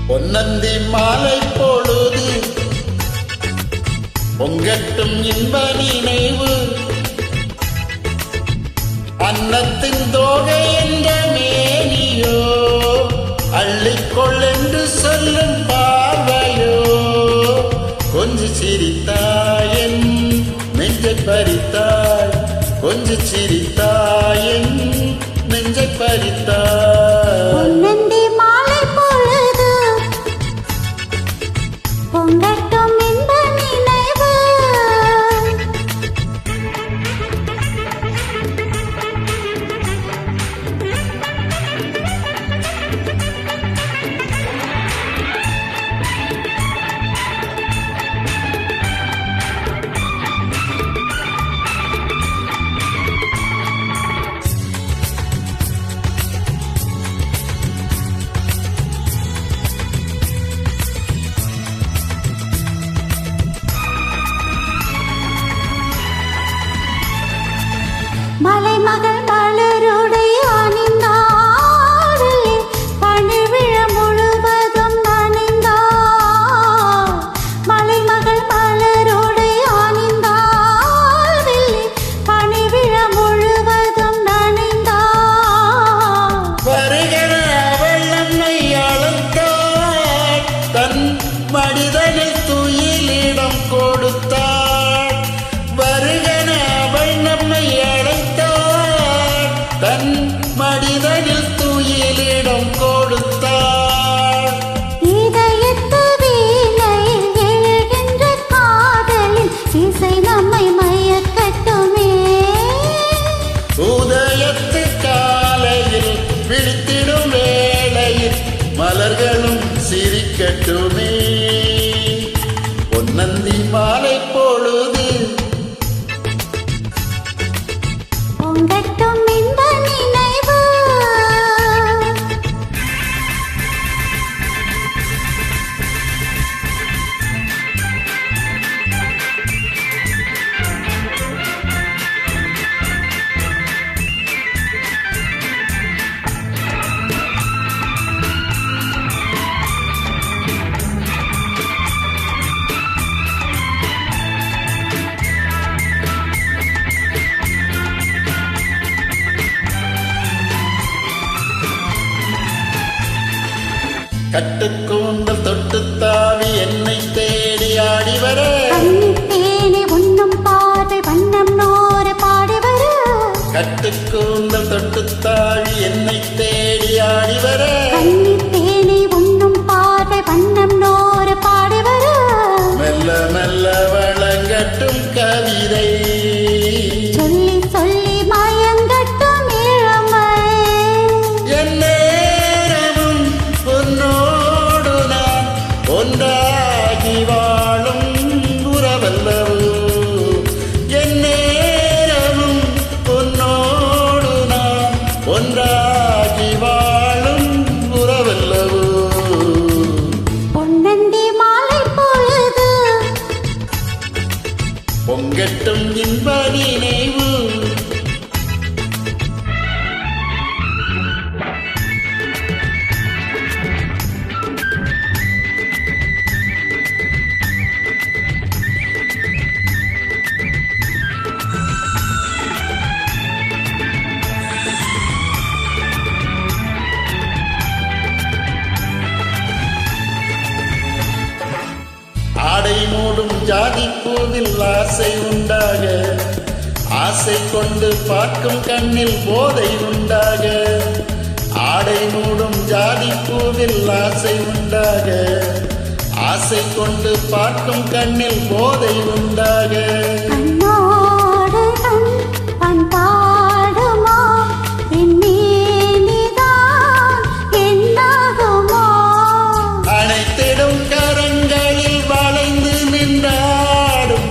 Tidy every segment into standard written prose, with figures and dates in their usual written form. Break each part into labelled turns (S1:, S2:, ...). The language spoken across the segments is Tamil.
S1: பொன்னந்தி மாலை பொழுது பொங்கட்டும் இன்ப நினைவு அன்னத்தின் தோகை என்ற மேனியோ அள்ளிக்கொள் என்று சொல்லும் பார்வையோ கொஞ்சம் சிரித்தாயன் நெஞ்சை பறித்தாய் கொஞ்சம் சிரித்தாயன் நெஞ்சை பறித்தாய்
S2: பொன்னந்தி மாலை பொழுது பொங்கட்டும் இன்ப நினைவு மலைமகள் மலருடை அணிந்தாள் பணிவிழ முழுவதும் நனைந்தாள் மலைமகள் மலருடை அணிந்தாள் பணிவிழ முழுவதும் நனைந்தாள்
S1: வருகிற அவள் நம்மை அழைத்தாள் தன் மனிதனில் துயிலிடம் கொடுத்தாள் வருகிற அவள் நம்மை தன் மனிதனில் துயிலிடம் கொடுத்தாள்
S2: இதயத்து வீணையில் எழுகின்ற காதலின் இசை நம்மை மயக்கட்டுமே
S1: உதயத்து காலையில் விழித்திடும் வேளையில் மலர்களும் சிரிக்கட்டுமே பொன்னந்தி மாலை பொழுது
S2: பொங்கட்டும் இன்ப நினைவு
S1: கட்டுக்கூந்தல் தொட்டு தாவி என்னை தேடி ஆடி வர
S2: தேனி உண்ணும் பார்வை வண்ணம் நோர பாடி வர
S1: கட்டுக்கூந்தல் தொட்டு தாவி என்னை தேடி ஆடி வர
S2: தேனி உண்ணும் பார்வை வண்ணம் நோர பாடி வர
S1: மெல்ல மெல்ல வழங்கட்டும் கவிதை
S2: சொல்லி சொல்லி மயங்கட்டும் இளமை
S1: என் நேரமும் உன்னோடு நான் ஒன்றாகி வாழும் உறவல்லவோ என் நேரமும் உன்னோடு நான் ஒன்றாகி வாழும் உறவல்லவோ
S2: பொன்னந்தி மாலை பொழுது
S1: பொங்கட்டும் இன்ப நினைவு ஆடை மூடும் ஜாதி பூவில் ஆசை உண்டாக ஆசை கொண்டு பார்க்கும் கண்ணில் போதை உண்டாக ஆடை மூடும் ஜாதி பூவில் ஆசை உண்டாக ஆசை கொண்டு பார்க்கும் கண்ணில் போதை உண்டாக
S2: கண்ணோடு கண் பண்பாடுமா எண்ணீனிதான் என்னாகுமோ
S1: அனைத்திடும் கரங்களில் வளைந்து நின்றாடும்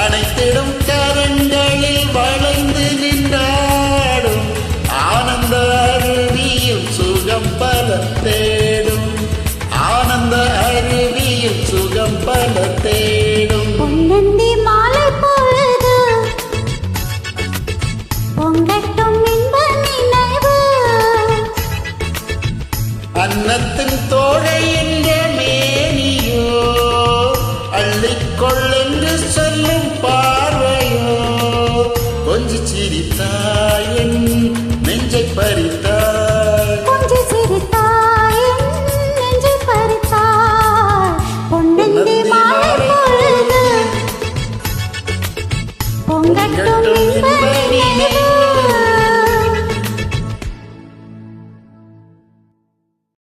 S1: அனைத்திடும் கரங்களில் வளைந்து நின்றாடும் ஆனந்த அருவியில் சுகம் பல தேடும் ஆனந்த அருவியில் சுகம் பல தேடும்
S2: பொன்னந்தி மாலை பொழுது பொங்கட்டும் இன்ப நினைவு
S1: அன்னத்தின் தோழை என்று